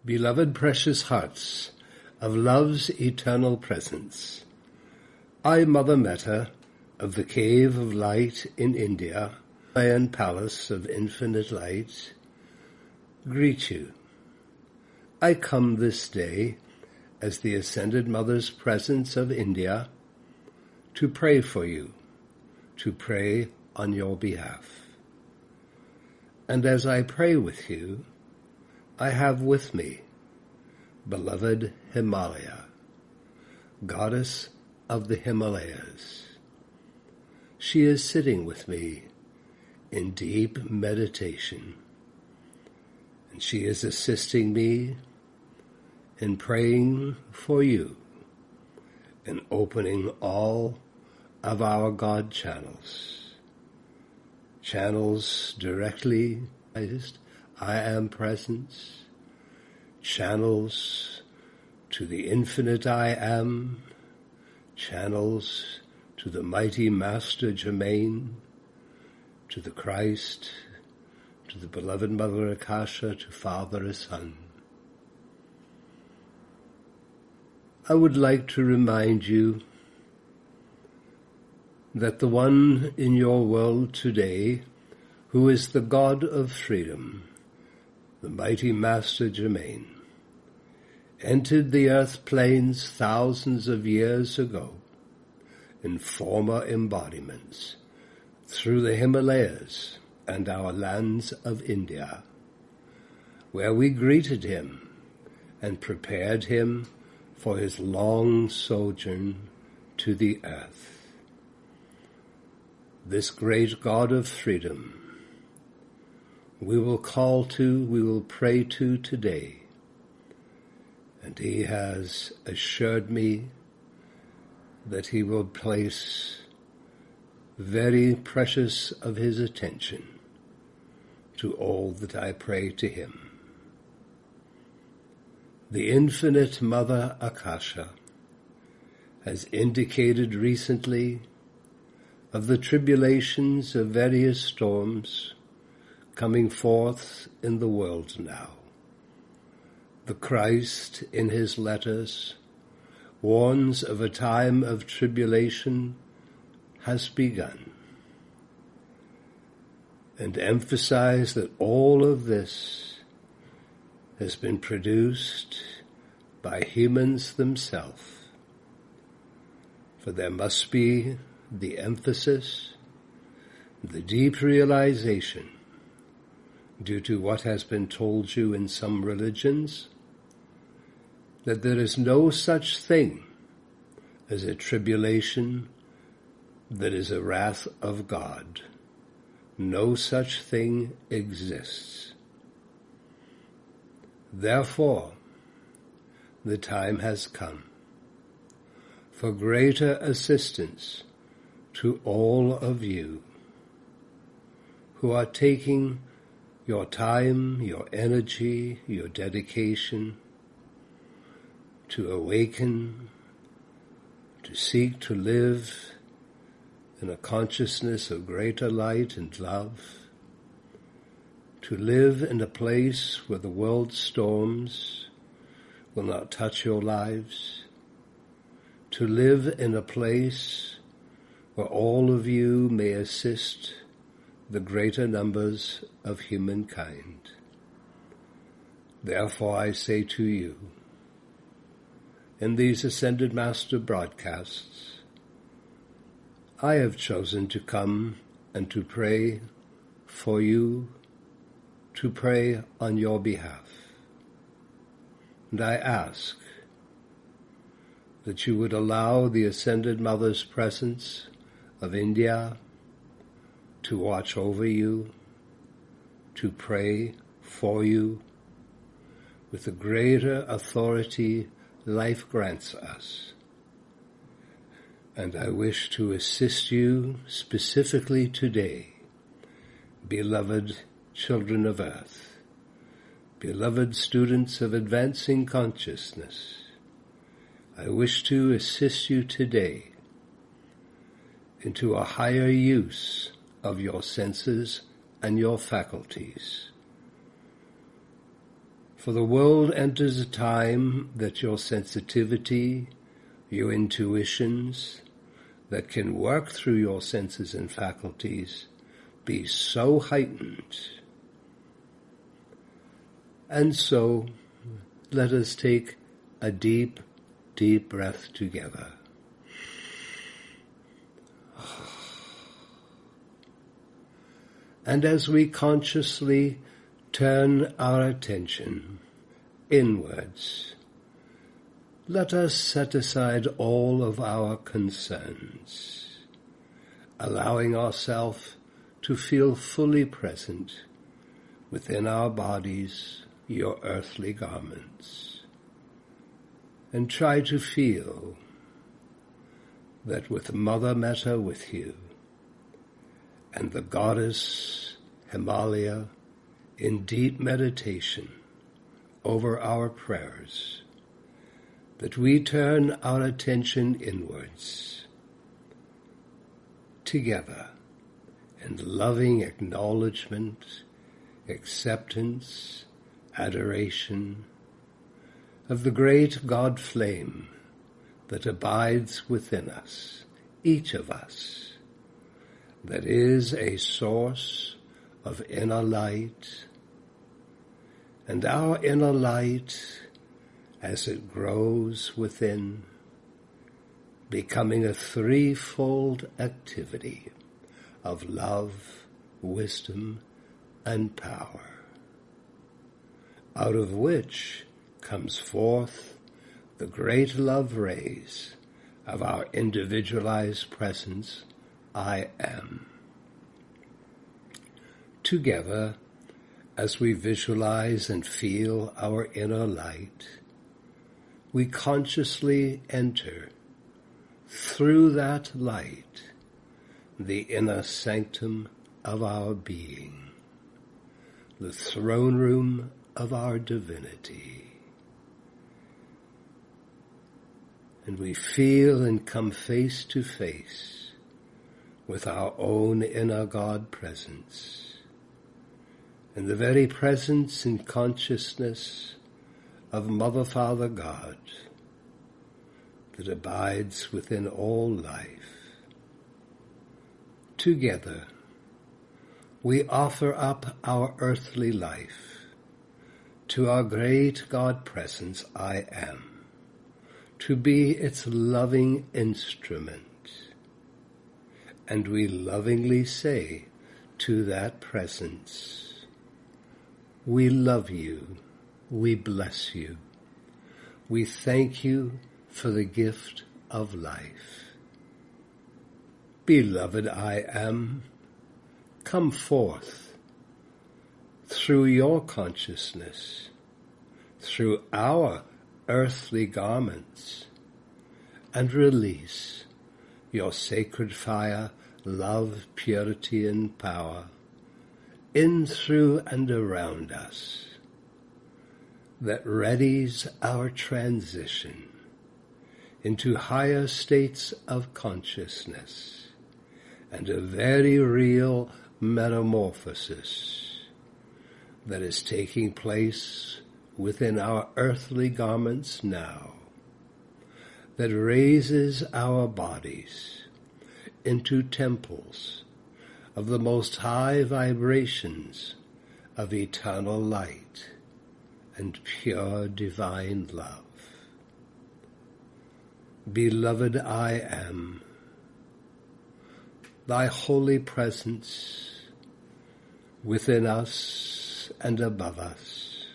Beloved precious hearts of love's eternal presence, I, Mother Metta, of the Cave of Light in India, Iron Palace of Infinite Light, greet you. I come this day as the Ascended Mother's Presence of India to pray for you, to pray on your behalf. And as I pray with you, I have with me beloved Himalaya, goddess of the Himalayas. She is sitting with me in deep meditation, and she is assisting me in praying for you and opening all of our God channels directly, I am presence, channels to the infinite I am, channels to the mighty Master Germain, to the Christ, to the beloved Mother Akasha, to Father and Son. I would like to remind you that the one in your world today who is the God of freedom, the mighty Master Germain, entered the earth plains thousands of years ago in former embodiments through the Himalayas and our lands of India, where we greeted him and prepared him for his long sojourn to the earth. This great God of freedom we will pray to today, and he has assured me that he will place very precious of his attention to all that I pray to him. The infinite Mother Akasha has indicated recently of the tribulations of various storms coming forth in the world now. The Christ, in his letters, warns of a time of tribulation has begun, and emphasize that all of this has been produced by humans themselves, for there must be the emphasis, the deep realization, due to what has been told you in some religions, that there is no such thing as a tribulation that is a wrath of God. No such thing exists. Therefore, the time has come for greater assistance to all of you who are taking your time, your energy, your dedication to awaken, to seek to live in a consciousness of greater light and love, to live in a place where the world's storms will not touch your lives, to live in a place where all of you may assist the greater numbers of humankind. Therefore I say to you, in these Ascended Master broadcasts, I have chosen to come and to pray for you, to pray on your behalf. And I ask that you would allow the Ascended Mother's presence of India to watch over you, to pray for you, with the greater authority life grants us. And I wish to assist you specifically today, beloved children of earth, beloved students of advancing consciousness. I wish to assist you today into a higher use of your senses and your faculties. For the world enters a time that your sensitivity, your intuitions, that can work through your senses and faculties, be so heightened. And so, let us take a deep, deep breath together. And as we consciously turn our attention inwards, let us set aside all of our concerns, allowing ourselves to feel fully present within our bodies, your earthly garments, and try to feel that with Mother Metta with you, and the goddess Himalaya in deep meditation over our prayers, that we turn our attention inwards, together, in loving acknowledgement, acceptance, adoration of the great God flame that abides within us, each of us, that is a source of inner light, and our inner light, as it grows within, becoming a threefold activity of love, wisdom, and power, out of which comes forth the great love rays of our individualized presence, I am. Together, as we visualize and feel our inner light, we consciously enter through that light the inner sanctum of our being, the throne room of our divinity. And we feel and come face to face with our own inner God presence, and the very presence and consciousness of Mother, Father, God that abides within all life. Together, we offer up our earthly life to our great God presence, I am, to be its loving instrument. And we lovingly say to that presence, we love you, we bless you, we thank you for the gift of life. Beloved I am, come forth through your consciousness, through our earthly garments, and release your sacred fire, love, purity, and power in, through, and around us, that readies our transition into higher states of consciousness and a very real metamorphosis that is taking place within our earthly garments now, that raises our bodies into temples of the most high vibrations of eternal light and pure divine love. Beloved I am, thy holy presence within us and above us.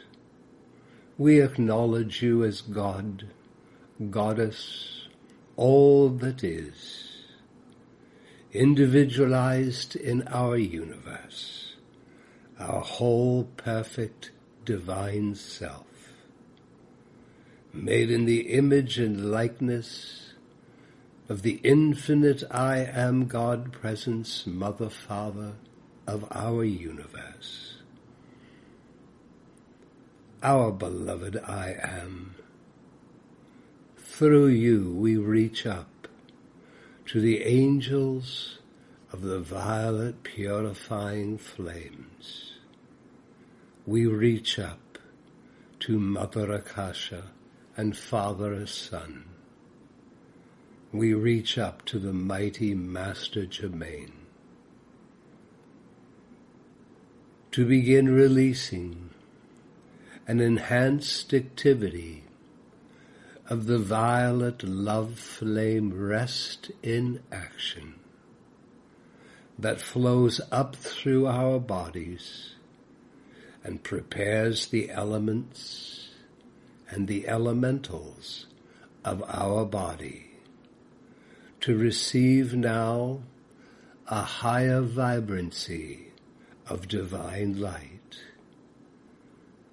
We acknowledge you as God, Goddess, all that is, individualized in our universe, our whole perfect divine self, made in the image and likeness of the infinite I am God presence, Mother, Father of our universe. Our beloved I am, through you we reach up to the angels of the violet purifying flames. We reach up to Mother Akasha and Father Son, we reach up to the mighty Master Germain to begin releasing an enhanced activity of the violet love flame rest in action that flows up through our bodies and prepares the elements and the elementals of our body to receive now a higher vibrancy of divine light,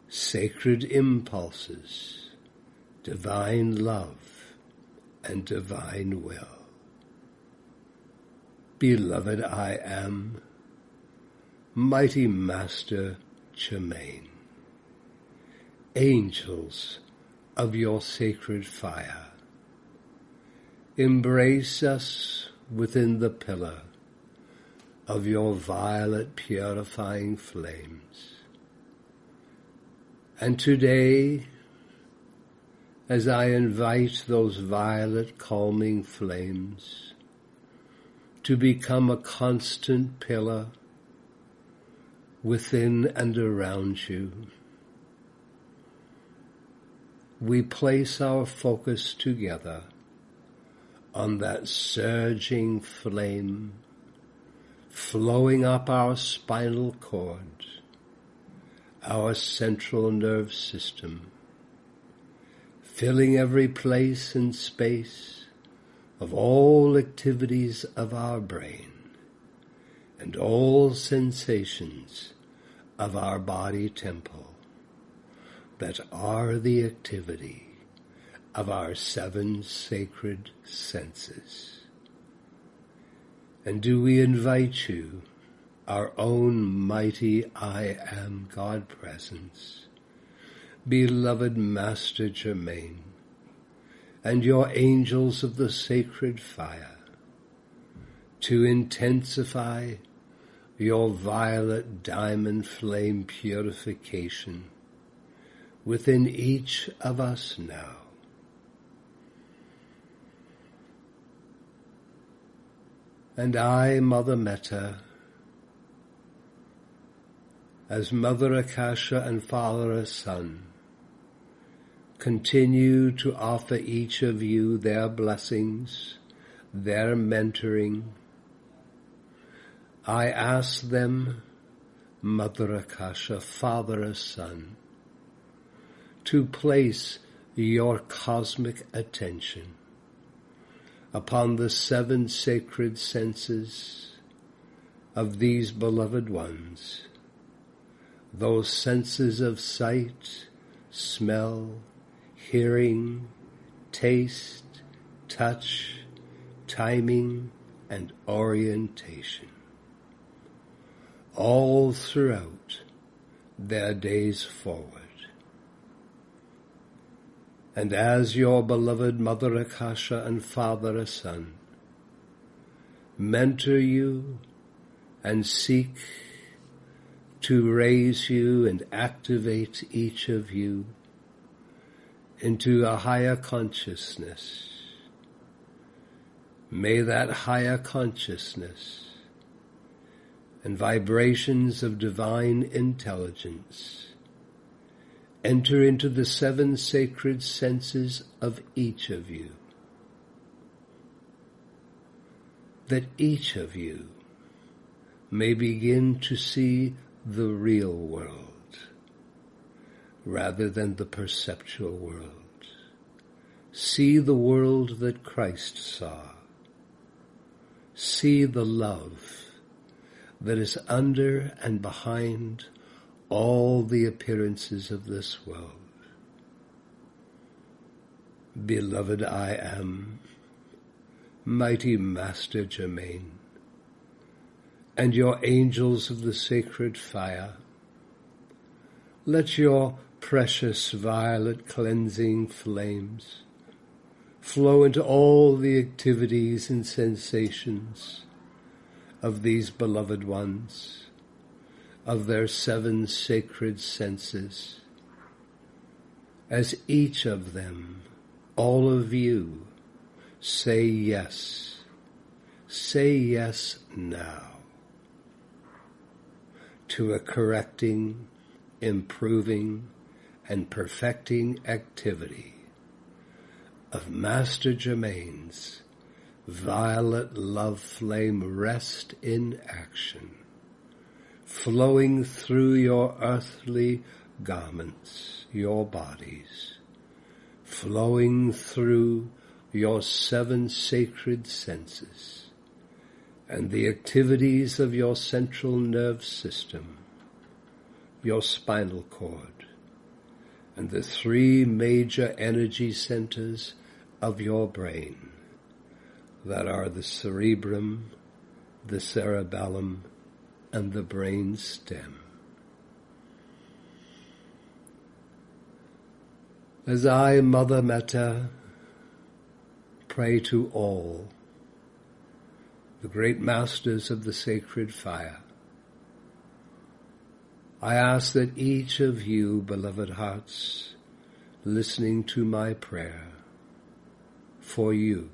sacred impulses, divine love, and divine will. Beloved I am, mighty Master Germain, angels of your sacred fire, embrace us within the pillar of your violet purifying flames. And today, as I invite those violet calming flames to become a constant pillar within and around you, we place our focus together on that surging flame flowing up our spinal cord, our central nerve system, filling every place and space of all activities of our brain and all sensations of our body temple that are the activity of our 7 sacred senses. And do we invite you, our own mighty I Am God presence, beloved Master Germain, and your angels of the sacred fire, to intensify your violet diamond flame purification within each of us now. And I, Mother Metta, as Mother Akasha and Father Son, continue to offer each of you their blessings, their mentoring. I ask them, Mother Akasha, Father Son, to place your cosmic attention upon the 7 sacred senses of these beloved ones, those senses of sight, smell, hearing, taste, touch, timing, and orientation, all throughout their days forward. And as your beloved Mother Akasha and Father Son mentor you and seek to raise you and activate each of you into a higher consciousness, may that higher consciousness and vibrations of divine intelligence enter into the 7 sacred senses of each of you, that each of you may begin to see the real world rather than the perceptual world. See the world that Christ saw. See the love that is under and behind all the appearances of this world. Beloved I am, mighty Master Germain, and your angels of the sacred fire, let your precious violet cleansing flames flow into all the activities and sensations of these beloved ones, of their 7 sacred senses, as each of them, all of you, say yes. Say yes now to a correcting, improving, and perfecting activity of Master Germain's violet love flame rest in action, flowing through your earthly garments, your bodies, flowing through your 7 sacred senses, and the activities of your central nerve system, your spinal cord, and the 3 major energy centers of your brain that are the cerebrum, the cerebellum, and the brain stem. As I, Mother Metta, pray to all the great masters of the sacred fire, I ask that each of you, beloved hearts, listening to my prayer, for you,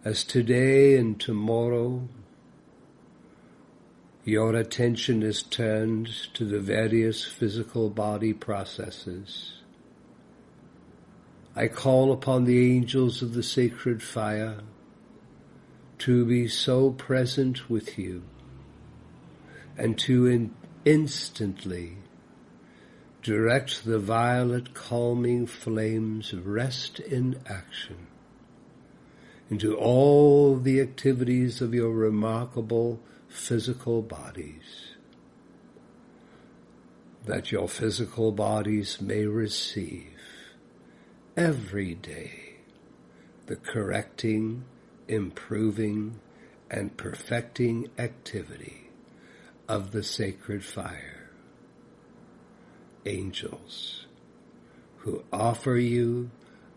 as today and tomorrow your attention is turned to the various physical body processes, I call upon the angels of the sacred fire to be so present with you and to instantly direct the violet calming flames rest in action into all the activities of your remarkable physical bodies, that your physical bodies may receive every day the correcting, improving, and perfecting activity of the sacred fire. Angels, who offer you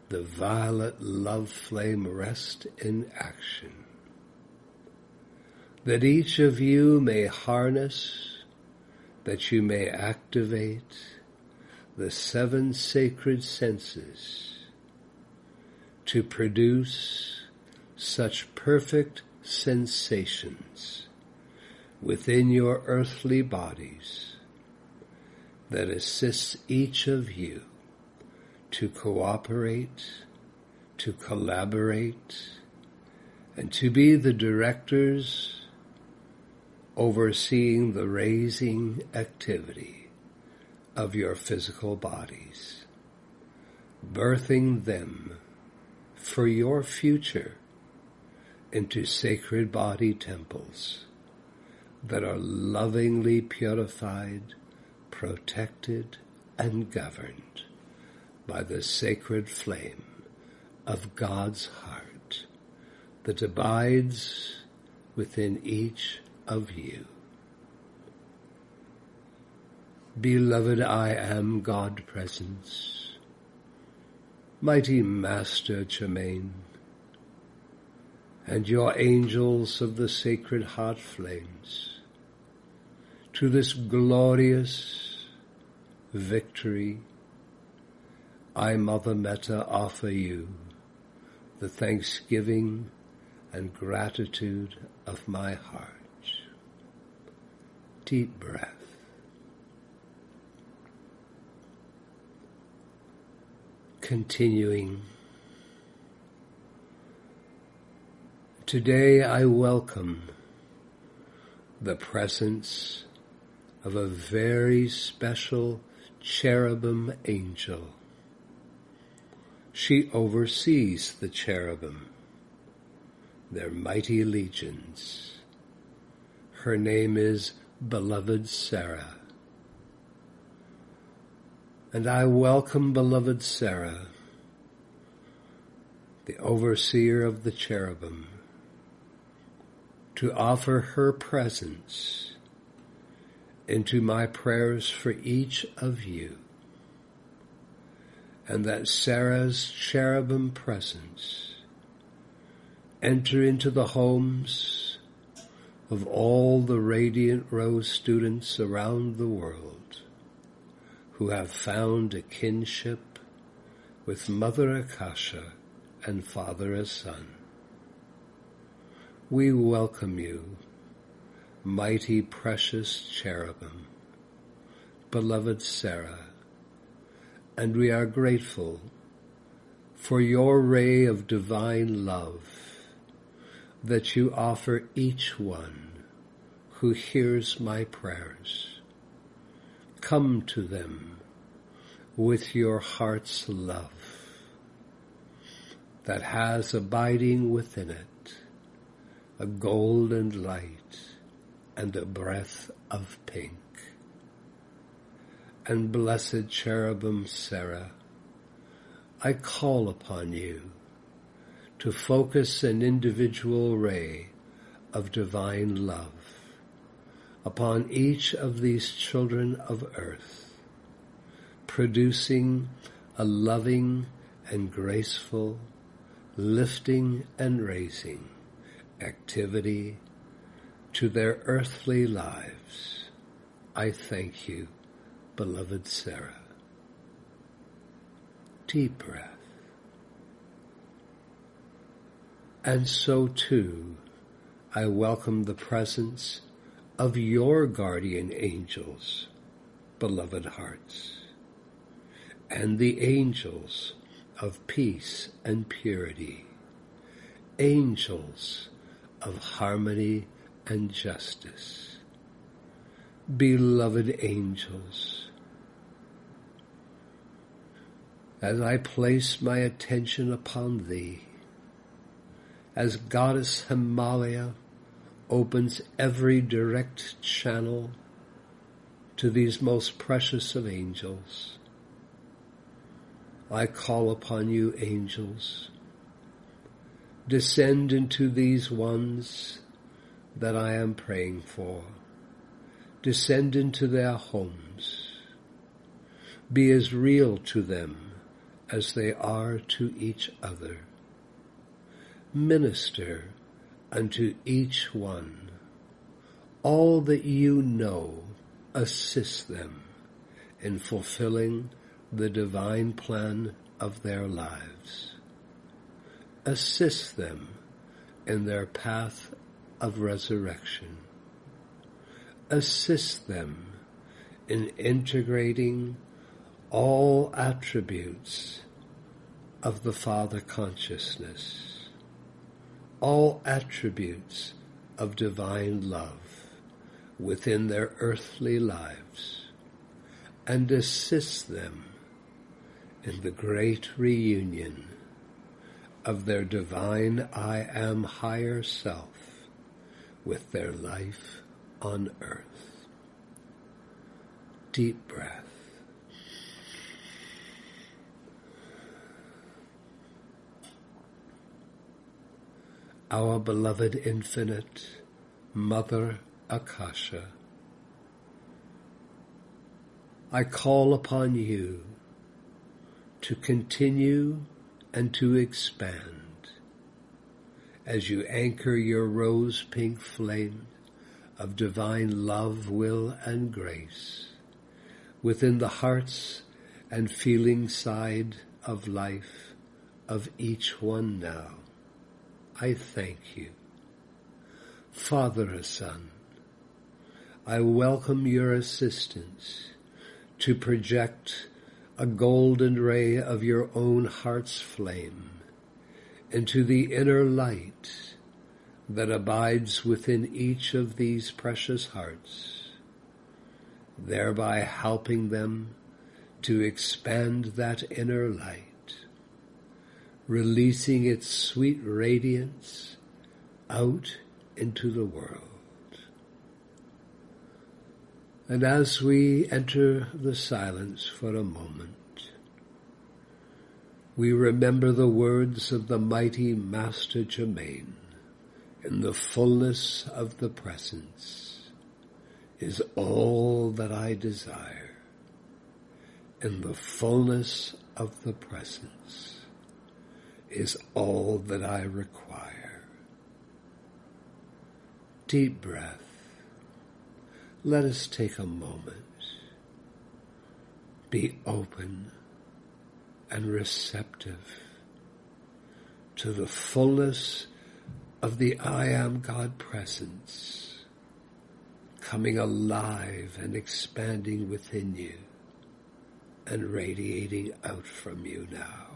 the violet love flame rest in action, that each of you may harness, that you may activate the 7 sacred senses to produce such perfect sensations within your earthly bodies that assists each of you to cooperate, to collaborate, and to be the directors overseeing the raising activity of your physical bodies, birthing them for your future into sacred body temples that are lovingly purified, protected, and governed by the sacred flame of God's heart that abides within each of you. Beloved I am God Presence, mighty Master Germain, and your angels of the sacred heart flames, to this glorious victory, I, Mother Metta, offer you the thanksgiving and gratitude of my heart. Deep breath. Continuing. Today I welcome the presence of a very special cherubim angel. She oversees the cherubim, their mighty legions. Her name is Beloved Sarah. And I welcome Beloved Sarah, the overseer of the cherubim, to offer her presence into my prayers for each of you, and that Sarah's cherubim presence enter into the homes of all the Radiant Rose students around the world who have found a kinship with Mother Akasha and Father Son. We welcome you, mighty precious cherubim, beloved Sarah, and we are grateful for your ray of divine love that you offer each one who hears my prayers. Come to them with your heart's love that has abiding within it a golden light and a breath of pink. And blessed cherubim Sarah, I call upon you to focus an individual ray of divine love upon each of these children of earth, producing a loving and graceful, lifting and raising activity to their earthly lives. I thank you, beloved Sarah. Deep breath. And so too, I welcome the presence of your guardian angels, beloved hearts, and the angels of peace and purity, angels of harmony and justice. Beloved angels, as I place my attention upon thee, as Goddess Himalaya opens every direct channel to these most precious of angels, I call upon you, angels. Descend into these ones that I am praying for. Descend into their homes. Be as real to them as they are to each other. Minister unto each one. All that you know, assist them in fulfilling the divine plan of their lives. Assist them in their path of resurrection. Assist them in integrating all attributes of the Father consciousness, all attributes of divine love within their earthly lives, and assist them in the great reunion of their divine I Am higher self with their life on earth. Deep breath. Our beloved infinite Mother Akasha, I call upon you to continue and to expand as you anchor your rose-pink flame of divine love, will, and grace within the hearts and feeling side of life of each one now. I thank you. Father, Son, I welcome your assistance to project a golden ray of your own heart's flame into the inner light that abides within each of these precious hearts, thereby helping them to expand that inner light, releasing its sweet radiance out into the world. And as we enter the silence for a moment, we remember the words of the mighty Master Germain, in the fullness of the presence is all that I desire. In the fullness of the presence is all that I require. Deep breath. Let us take a moment be open and receptive to the fullness of the I Am God presence coming alive and expanding within you and radiating out from you now.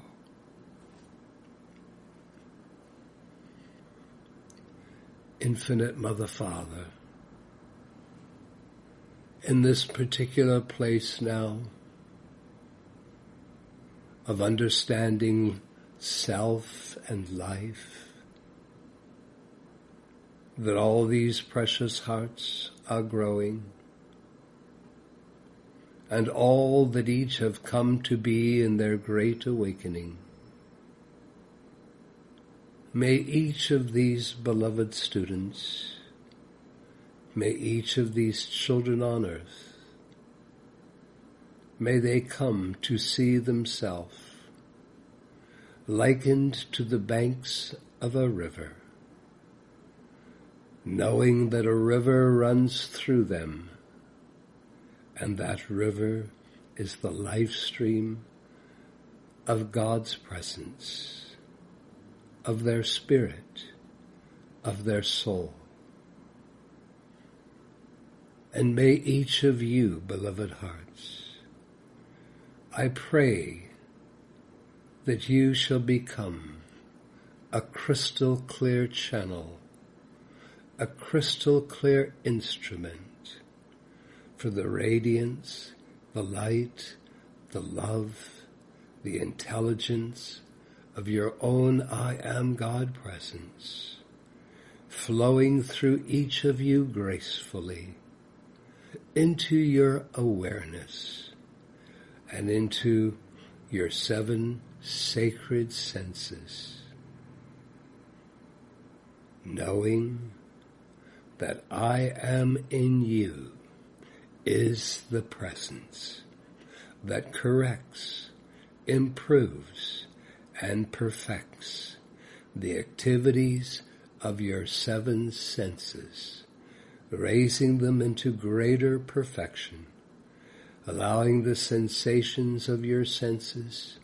Infinite Mother Father, in this particular place now of understanding self and life, that all these precious hearts are growing, and all that each have come to be in their great awakening. May each of these beloved students, may each of these children on earth, may they come to see themselves likened to the banks of a river, knowing that a river runs through them, and that river is the life stream of God's presence, of their spirit, of their soul. And may each of you, beloved hearts, I pray that you shall become a crystal clear channel, a crystal clear instrument for the radiance, the light, the love, the intelligence of your own I Am God presence, flowing through each of you gracefully into your awareness and into your 7 sacred senses, knowing that I am in you is the presence that corrects, improves, and perfects the activities of your 7 senses, raising them into greater perfection, allowing the sensations of your senses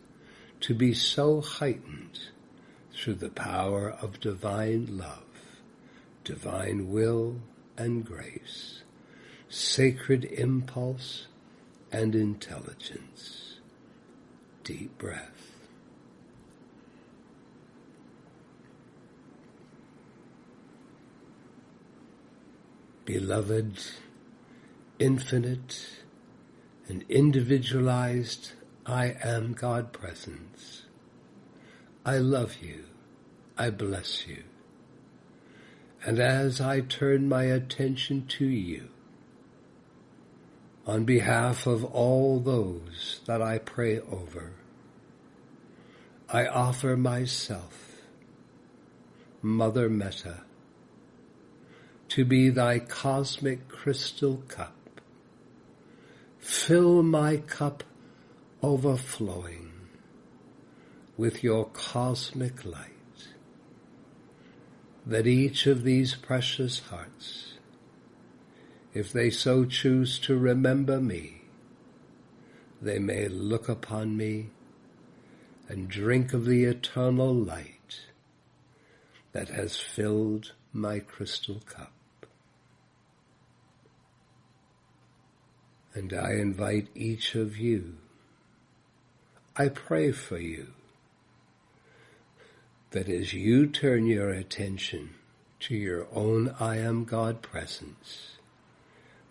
to be so heightened through the power of divine love, divine will and grace, sacred impulse and intelligence. Deep breath. Beloved, infinite, and individualized I Am God presence, I love you, I bless you, and as I turn my attention to you, on behalf of all those that I pray over, I offer myself, Mother Metta, to be thy cosmic crystal cup. Fill my cup overflowing with your cosmic light, that each of these precious hearts, if they so choose to remember me, they may look upon me and drink of the eternal light that has filled my crystal cup. And I invite each of you, I pray for you, that as you turn your attention to your own I Am God presence,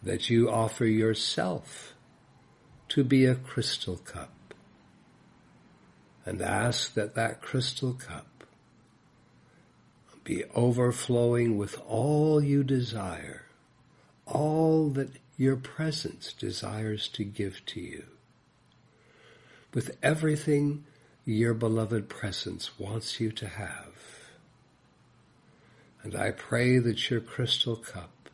that you offer yourself to be a crystal cup, and ask that that crystal cup be overflowing with all you desire, all that your presence desires to give to you, with everything your beloved presence wants you to have. And I pray that your crystal cup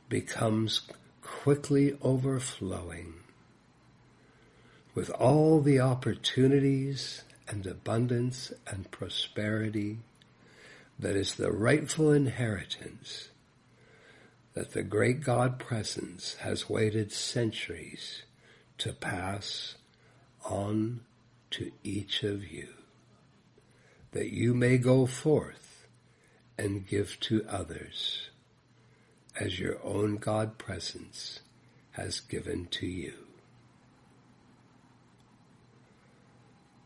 becomes quickly overflowing with all the opportunities and abundance and prosperity that is the rightful inheritance that the great God presence has waited centuries to pass on to each of you, that you may go forth and give to others as your own God presence has given to you.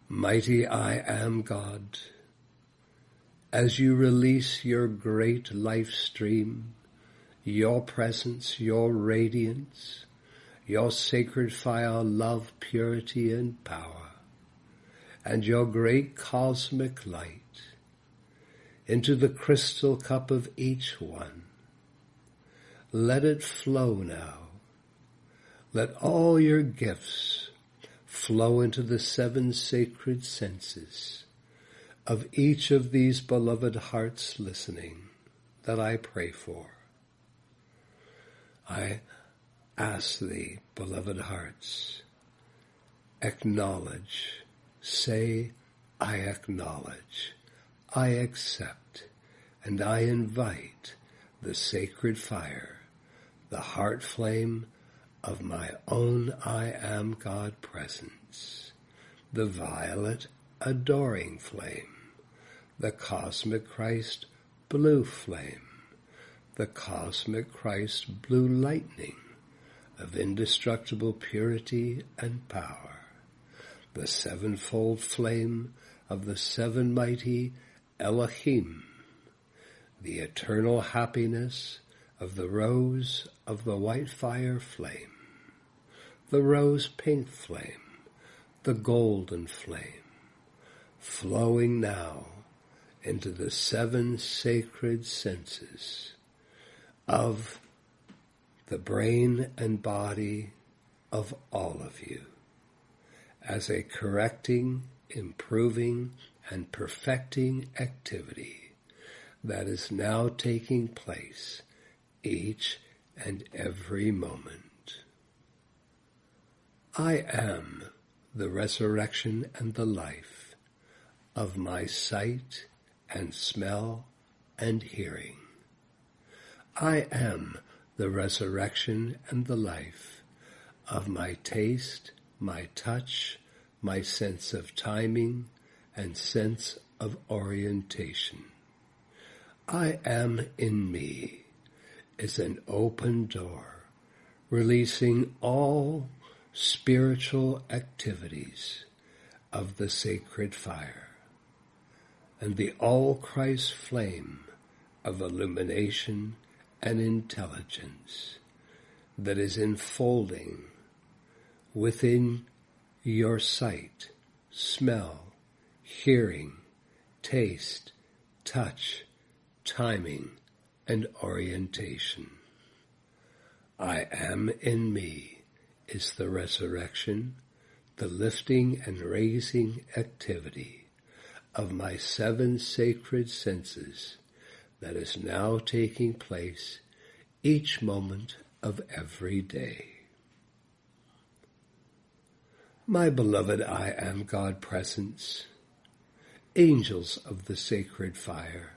Mighty I am God, as you release your great life stream, your presence, your radiance, your sacred fire, love, purity, and power, and your great cosmic light into the crystal cup of each one. Let it flow now. Let all your gifts flow into the 7 sacred senses of each of these beloved hearts listening that I pray for. I ask thee, beloved hearts, acknowledge, say, I acknowledge, I accept, and I invite the sacred fire, the heart flame of my own I am God presence, the violet adoring flame, the cosmic Christ blue flame, the cosmic Christ blue lightning of indestructible purity and power, the 7-fold flame of the 7 mighty Elohim, the eternal happiness of the rose of the white fire flame, the rose pink flame, the golden flame, flowing now into the 7 sacred senses of the brain and body of all of you, as a correcting, improving, and perfecting activity that is now taking place each and every moment. I am the resurrection and the life of my sight and smell and hearing. I am the resurrection and the life of my taste, my touch, my sense of timing, and sense of orientation. I am in me is an open door, releasing all spiritual activities of the sacred fire, and the all-Christ flame of illumination and intelligence that is enfolding within your sight, smell, hearing, taste, touch, timing, and orientation. I am in me is the resurrection, the lifting and raising activity of my 7 sacred senses that is now taking place each moment of every day. My beloved I am God presence, angels of the sacred fire,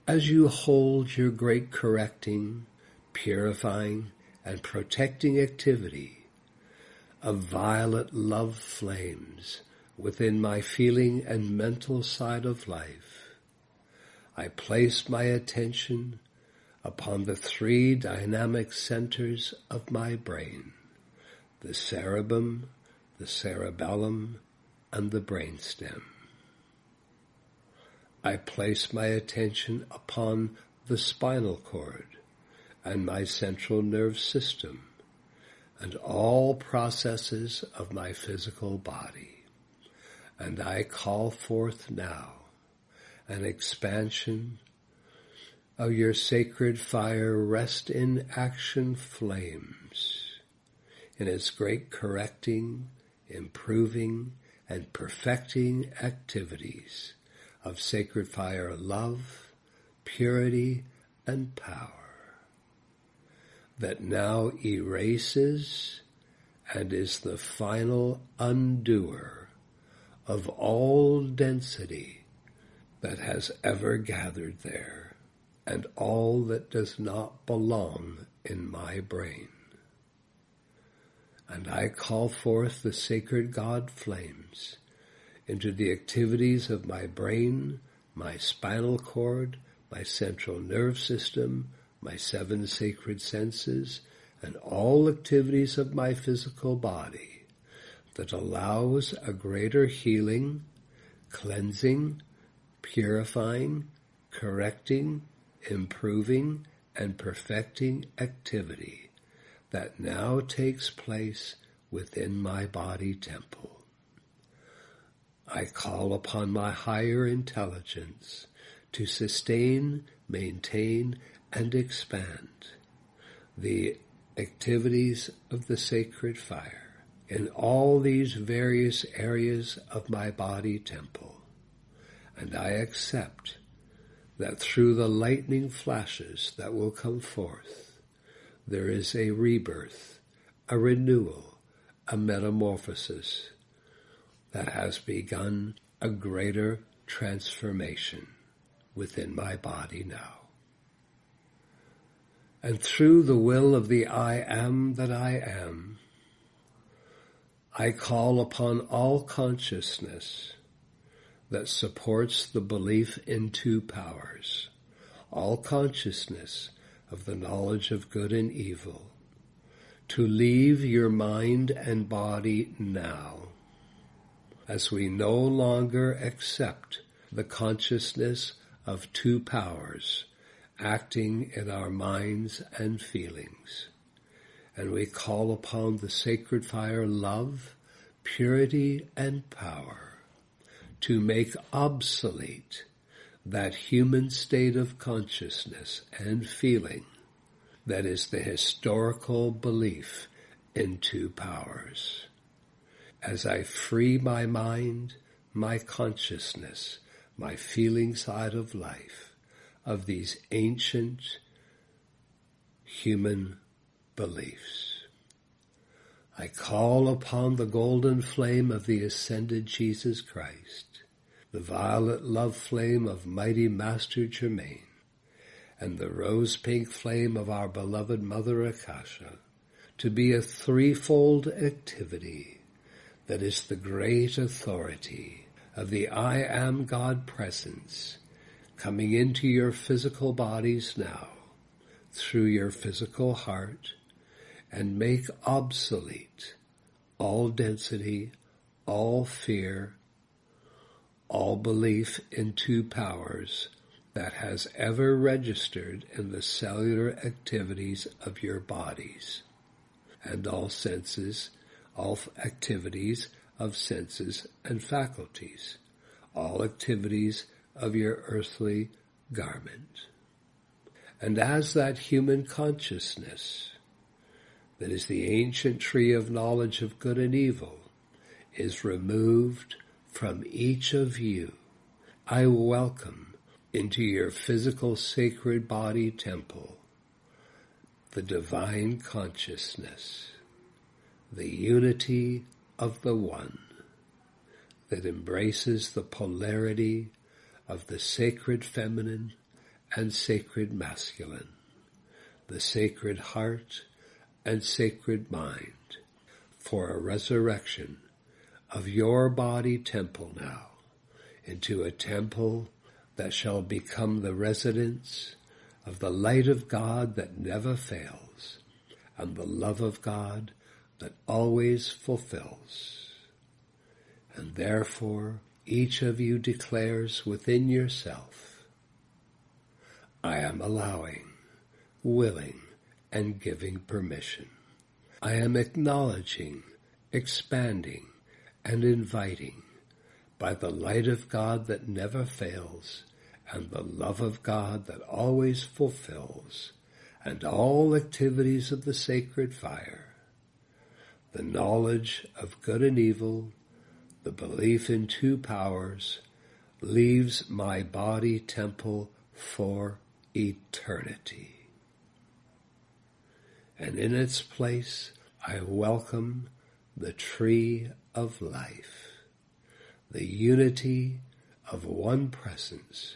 as you hold your great correcting, purifying, and protecting activity of violet love flames within my feeling and mental side of life, I place my attention upon the 3 dynamic centers of my brain, the cherubim, the cerebellum, and the brainstem. I place my attention upon the spinal cord and my central nerve system and all processes of my physical body, and I call forth now an expansion of your sacred fire rest in action flames in its great correcting, improving, and perfecting activities of sacred fire love, purity, and power that now erases and is the final undoer of all density that has ever gathered there and all that does not belong in my brain. And I call forth the sacred God flames into the activities of my brain, my spinal cord, my central nerve system, my 7 sacred senses, and all activities of my physical body that allows a greater healing, cleansing, purifying, correcting, improving, and perfecting activity that now takes place within my body temple. I call upon my higher intelligence to sustain, maintain, and expand the activities of the sacred fire in all these various areas of my body temple. And I accept that through the lightning flashes that will come forth, there is a rebirth, a renewal, a metamorphosis that has begun, a greater transformation within my body now. And through the will of the I am that I am, I call upon all consciousness that supports the belief in 2 powers, all consciousness of the knowledge of good and evil, to leave your mind and body now, as we no longer accept the consciousness of 2 powers acting in our minds and feelings. And we call upon the sacred fire love, purity, and power to make obsolete that human state of consciousness and feeling that is the historical belief in 2 powers. As I free my mind, my consciousness, my feeling side of life, of these ancient human beliefs, I call upon the golden flame of the ascended Jesus Christ, the violet love flame of mighty Master Germain, and the rose-pink flame of our beloved Mother Akasha, to be a 3-fold activity that is the great authority of the I Am God presence coming into your physical bodies now, through your physical heart, and make obsolete all density, all fear, all belief in 2 powers that has ever registered in the cellular activities of your bodies, and all senses, all activities of senses and faculties, all activities of your earthly garment. And as that human consciousness, that is the ancient tree of knowledge of good and evil, is removed from each of you, I welcome into your physical sacred body temple the divine consciousness, the unity of the One that embraces the polarity of the sacred feminine and sacred masculine, the sacred heart and sacred mind, for a resurrection of your body temple now into a temple that shall become the residence of the light of God that never fails and the love of God that always fulfills. And therefore, each of you declares within yourself, I am allowing, willing, and giving permission. I am acknowledging, expanding, and inviting by the light of God that never fails and the love of God that always fulfills, and all activities of the sacred fire, the knowledge of good and evil, the belief in 2 powers, leaves my body temple for eternity. And in its place, I welcome the tree of life, the unity of one presence,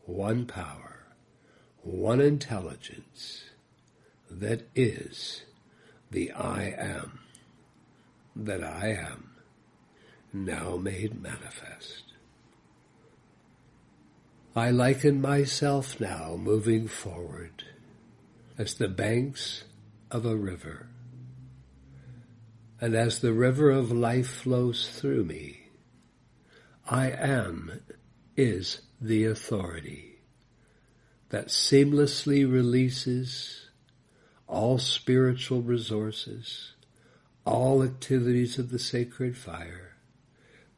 one power, one intelligence that is the I Am that I am, now made manifest. I liken myself now moving forward as the banks of a river, and as the river of life flows through me, I am is the authority that seamlessly releases all spiritual resources, all activities of the sacred fire,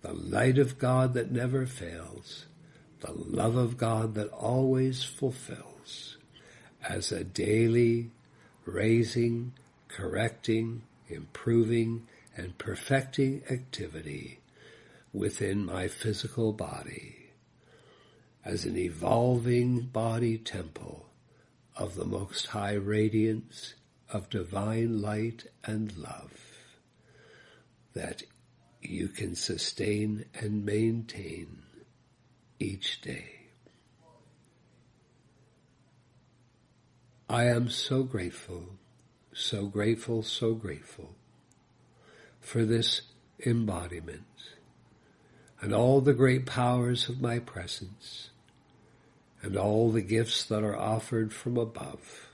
the light of God that never fails, the love of God that always fulfills, as a daily raising, correcting, improving, and perfecting activity within my physical body, as an evolving body temple of the Most High radiance of divine light and love that you can sustain and maintain each day. I am so grateful, so grateful, so grateful for this embodiment and all the great powers of my presence and all the gifts that are offered from above.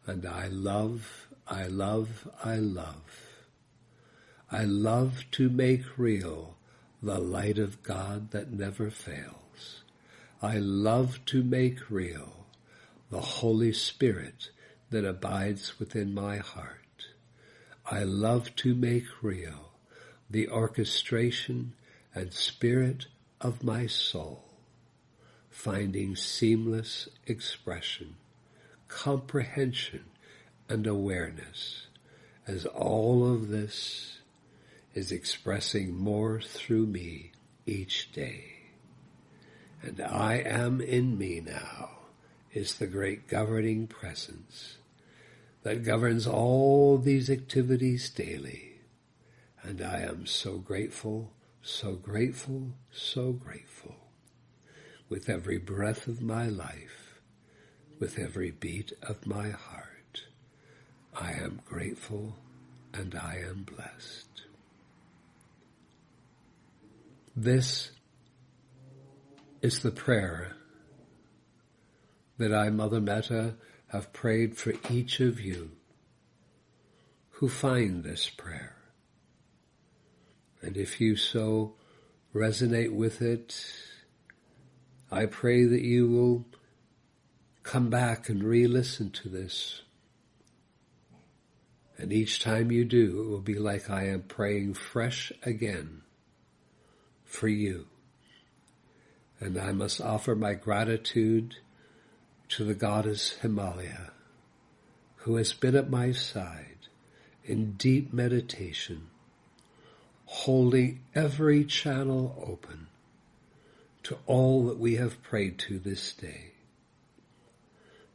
And I love, I love, I love. I love to make real the light of God that never fails. I love to make real the Holy Spirit that abides within my heart. I love to make real the orchestration and spirit of my soul, finding seamless expression, comprehension, and awareness, as all of this is expressing more through me each day. And I am in me now is the great governing presence that governs all these activities daily. And I am so grateful, so grateful, so grateful. With every breath of my life, with every beat of my heart, I am grateful and I am blessed. This is the prayer that I, Mother Metta, have prayed for each of you who find this prayer. And if you so resonate with it, I pray that you will come back and re-listen to this. And each time you do, it will be like I am praying fresh again for you. And I must offer my gratitude to the goddess Himalaya, who has been at my side in deep meditation, holding every channel open to all that we have prayed to this day.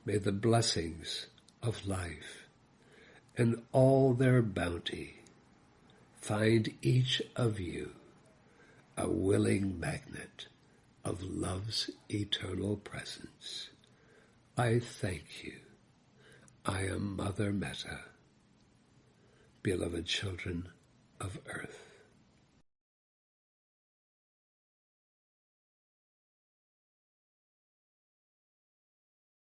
May the blessings of life and all their bounty find each of you a willing magnet of love's eternal presence. I thank you. I am Mother Metta, beloved children of Earth.